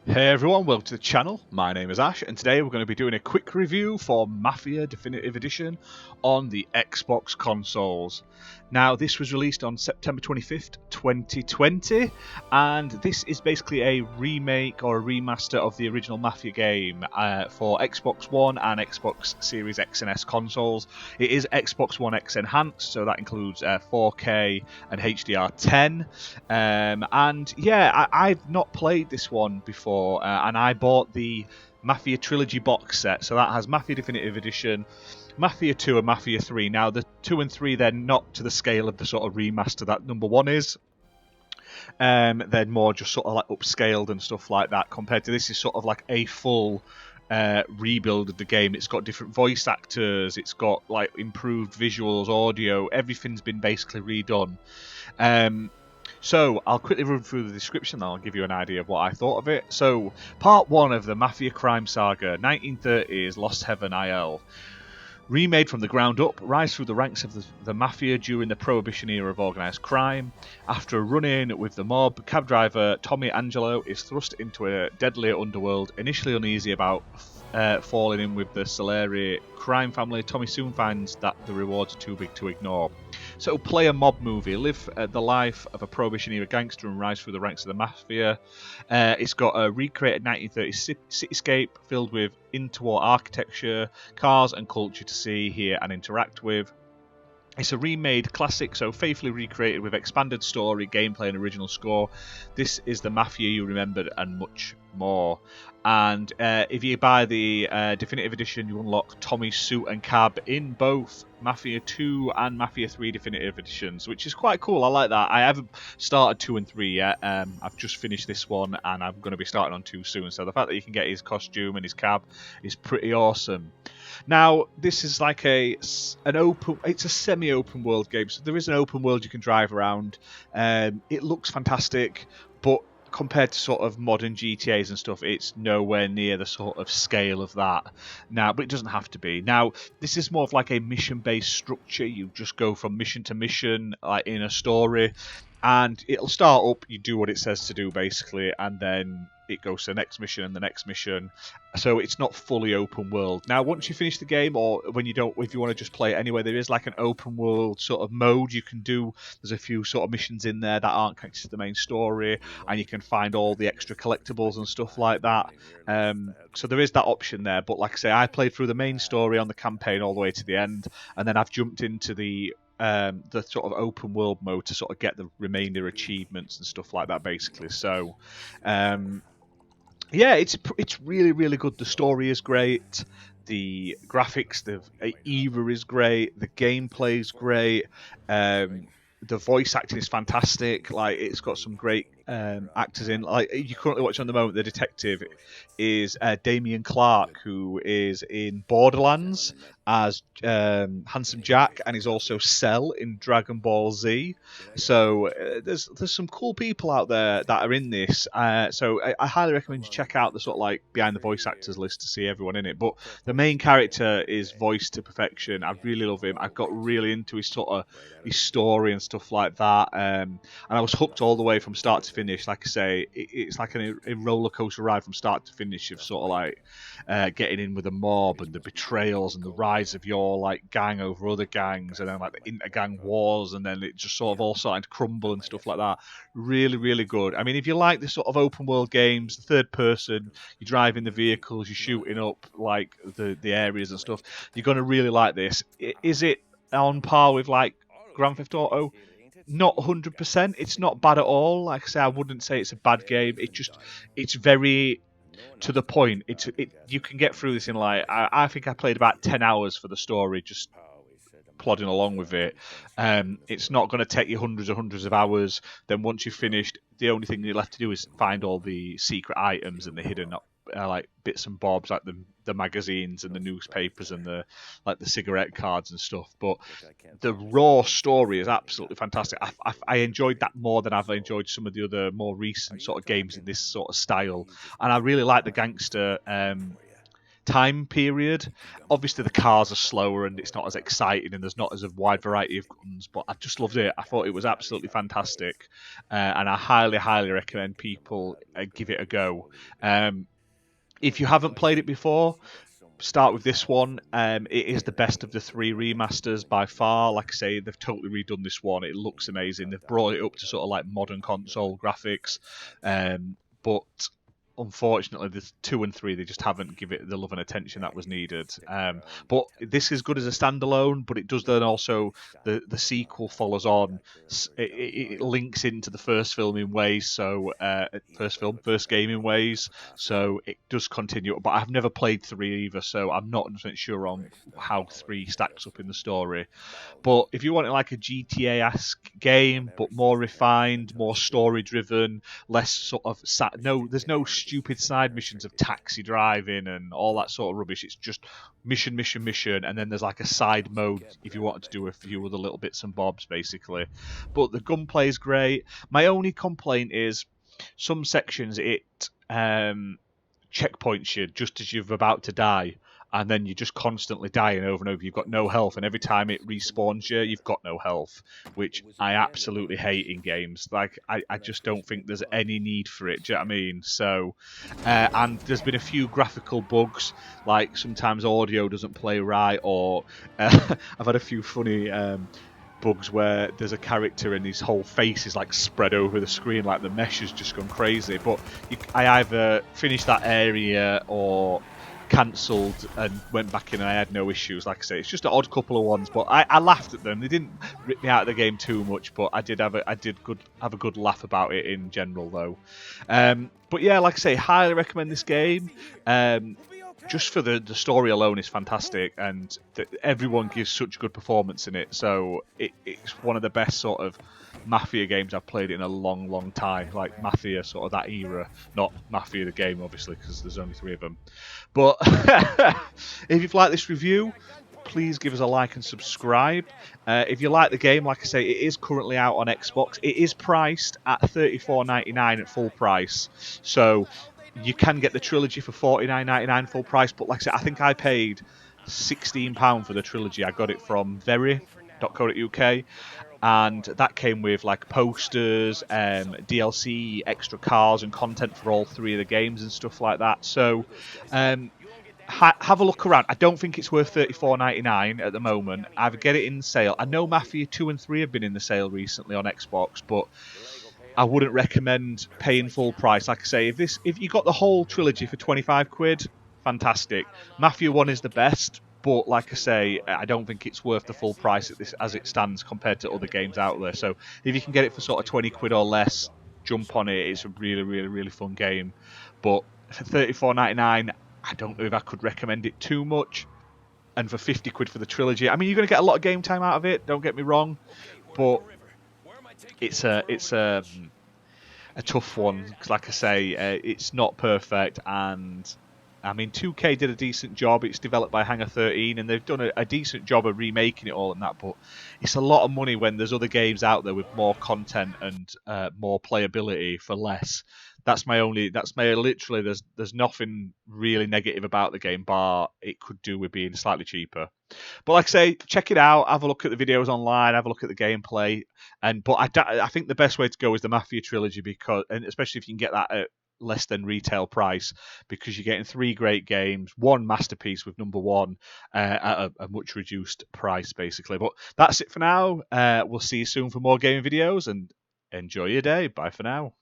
Hey everyone, welcome to the channel. My name is Ash, and today we're going to be doing a quick review for Mafia Definitive Edition on the Xbox consoles. Now, this was released on September 25th, 2020, and this is basically a remake or a remaster of the original Mafia game for Xbox One and Xbox Series X and S consoles. It is Xbox One X enhanced, so that includes 4K and HDR10. And yeah, I've not played this one before, and I bought the Mafia Trilogy box set, so that has Mafia Definitive Edition, Mafia 2 and Mafia 3. Now, the 2 and 3, they're not to the scale of the sort of remaster that number 1 is. They're more just sort of like upscaled and stuff like that, compared to this is sort of like a full rebuild of the game. It's got different voice actors, it's got like improved visuals, audio, everything's been basically redone. So, I'll quickly run through the description and I'll give you an idea of what I thought of it. So, part 1 of the Mafia crime saga, 1930s Lost Heaven IL. Remade from the ground up, rise through the ranks of the Mafia during the Prohibition era of organised crime. After a run-in with the mob, cab driver Tommy Angelo is thrust into a deadly underworld. Initially uneasy about falling in with the Salieri crime family, Tommy soon finds that the rewards are too big to ignore. So play a mob movie, live the life of a Prohibition-era gangster and rise through the ranks of the Mafia. It's got a recreated 1930s cityscape filled with interwar architecture, cars and culture to see, hear and interact with. It's a remade classic, so faithfully recreated with expanded story, gameplay and original score. This is the Mafia you remembered and much more. And if you buy the Definitive Edition, you unlock Tommy's suit and cab in both Mafia 2 and Mafia 3 Definitive Editions, which is quite cool. I like that. I haven't started 2 and 3 yet. I've just finished this one, and I'm going to be starting on 2 soon. So the fact that you can get his costume and his cab is pretty awesome. Now, this is like it's a semi-open world game, so there is an open world you can drive around. It looks fantastic, but compared to sort of modern GTAs and stuff, it's nowhere near the sort of scale of that. Now, but it doesn't have to be. Now, this is more of like a mission-based structure. You just go from mission to mission, like in a story, and it'll start up, you do what it says to do basically, and then it goes to the next mission and the next mission. So it's not fully open world. Now, once you finish the game, or when you don't, if you want to just play it anyway, there is like an open world sort of mode you can do. There's a few sort of missions in there that aren't connected to the main story, and you can find all the extra collectibles and stuff like that. So there is that option there. But like I say, I played through the main story on the campaign all the way to the end, and then I've jumped into the sort of open world mode to sort of get the remainder achievements and stuff like that, basically. So, yeah, it's really, really good. The story is great. The graphics, the era is great. The gameplay is great. The voice acting is fantastic. Like, it's got some great actors in. Like, you currently watch on the moment, the detective is Damien Clark, who is in Borderlands as Handsome Jack, and he's also Cell in Dragon Ball Z. So there's some cool people out there that are in this. So I highly recommend you check out the sort of like behind the voice actors list to see everyone in it. But the main character is voiced to perfection. I really love him. I got really into his sort of his story and stuff like that. And I was hooked all the way from start to finish. Like I say, it's like a roller coaster ride from start to finish of sort of like getting in with the mob and the betrayals and the rise of your like gang over other gangs, and then like the inter-gang wars, and then it just sort of all starting to crumble and stuff like that. Really, really good. I mean, if you like this sort of open world games, the third person, you're driving the vehicles, you're shooting up like the areas and stuff, you're going to really like this. Is it on par with like Grand Theft Auto? Not 100%. It's not bad at all. Like I say, I wouldn't say it's a bad game. It's very to the point. You can get through this in like I think I played about 10 hours for the story, just plodding along with it. It's not going to take you hundreds and hundreds of hours. Then once you've finished, the only thing you're left to do is find all the secret items and the hidden like bits and bobs, like the magazines and the newspapers and the cigarette cards and stuff. But the raw story is absolutely fantastic. I enjoyed that more than I've enjoyed some of the other more recent sort of games in this sort of style. And I really like the gangster time period. Obviously, the cars are slower and it's not as exciting, and there's not as a wide variety of guns. But I just loved it. I thought it was absolutely fantastic, and I highly, highly recommend people give it a go. If you haven't played it before, start with this one. It is the best of the 3 remasters by far. Like I say, they've totally redone this one. It looks amazing. They've brought it up to sort of like modern console graphics, but unfortunately, the 2 and 3 they just haven't given it the love and attention that was needed. But this is good as a standalone. But it does then also the sequel follows on. It links into the first film in ways. So first game in ways. So it does continue. But I've never played 3 either, so I'm not 100% sure on how 3 stacks up in the story. But if you want like a GTA-esque game, but more refined, more story-driven, less sort of there's no stupid side missions of taxi driving and all that sort of rubbish. It's just mission, mission, mission, and then there's like a side mode if you wanted to do a few other little bits and bobs, basically. But the gunplay is great. My only complaint is some sections it checkpoints you just as you're about to die, and then you're just constantly dying over and over. You've got no health, and every time it respawns you, you've got no health, which I absolutely hate in games. Like, I just don't think there's any need for it, do you know what I mean? So, and there's been a few graphical bugs, like sometimes audio doesn't play right, or I've had a few funny bugs where there's a character and his whole face is like spread over the screen, like the mesh has just gone crazy. But I either finished that area or cancelled and went back in and I had no issues. Like I say, it's just an odd couple of ones, but I laughed at them. They didn't rip me out of the game too much, but I did have a good laugh about it in general though. But yeah, like I say, highly recommend this game. Just for the story alone is fantastic, and everyone gives such good performance in it. So it's one of the best sort of Mafia games I've played in a long, long time. Like Mafia, sort of that era, not Mafia the game, obviously, because there's only 3 of them. But if you've liked this review, please give us a like and subscribe. If you like the game, like I say, it is currently out on Xbox. It is priced at $34.99 at full price. So you can get the trilogy for $49.99 full price, but like I said, I think I paid £16 for the trilogy. I got it from very.co.uk, and that came with like posters, DLC, extra cars and content for all 3 of the games and stuff like that. So have a look around. I don't think it's worth $34.99 at the moment. Either get it in sale. I know Mafia 2 and 3 have been in the sale recently on Xbox, but I wouldn't recommend paying full price. Like I say, if you got the whole trilogy for 25 quid, fantastic. Mafia 1 is the best, but like I say, I don't think it's worth the full price as it stands compared to other games out there. So if you can get it for sort of 20 quid or less, jump on it. It's a really, really, really fun game. But for $34.99, I don't know if I could recommend it too much. And for 50 quid for the trilogy, I mean, you're going to get a lot of game time out of it, don't get me wrong, but it's a tough one, because like I say, it's not perfect, and I mean 2K did a decent job. It's developed by Hangar 13 and they've done a decent job of remaking it all and that, but it's a lot of money when there's other games out there with more content and more playability for less. That's my literally, there's nothing really negative about the game, bar it could do with being slightly cheaper. But like I say, check it out, have a look at the videos online, have a look at the gameplay, but I think the best way to go is the Mafia trilogy, and especially if you can get that at less than retail price, because you're getting 3 great games, one masterpiece with number 1 at a much reduced price, basically. But that's it for now. We'll see you soon for more gaming videos, and enjoy your day. Bye for now.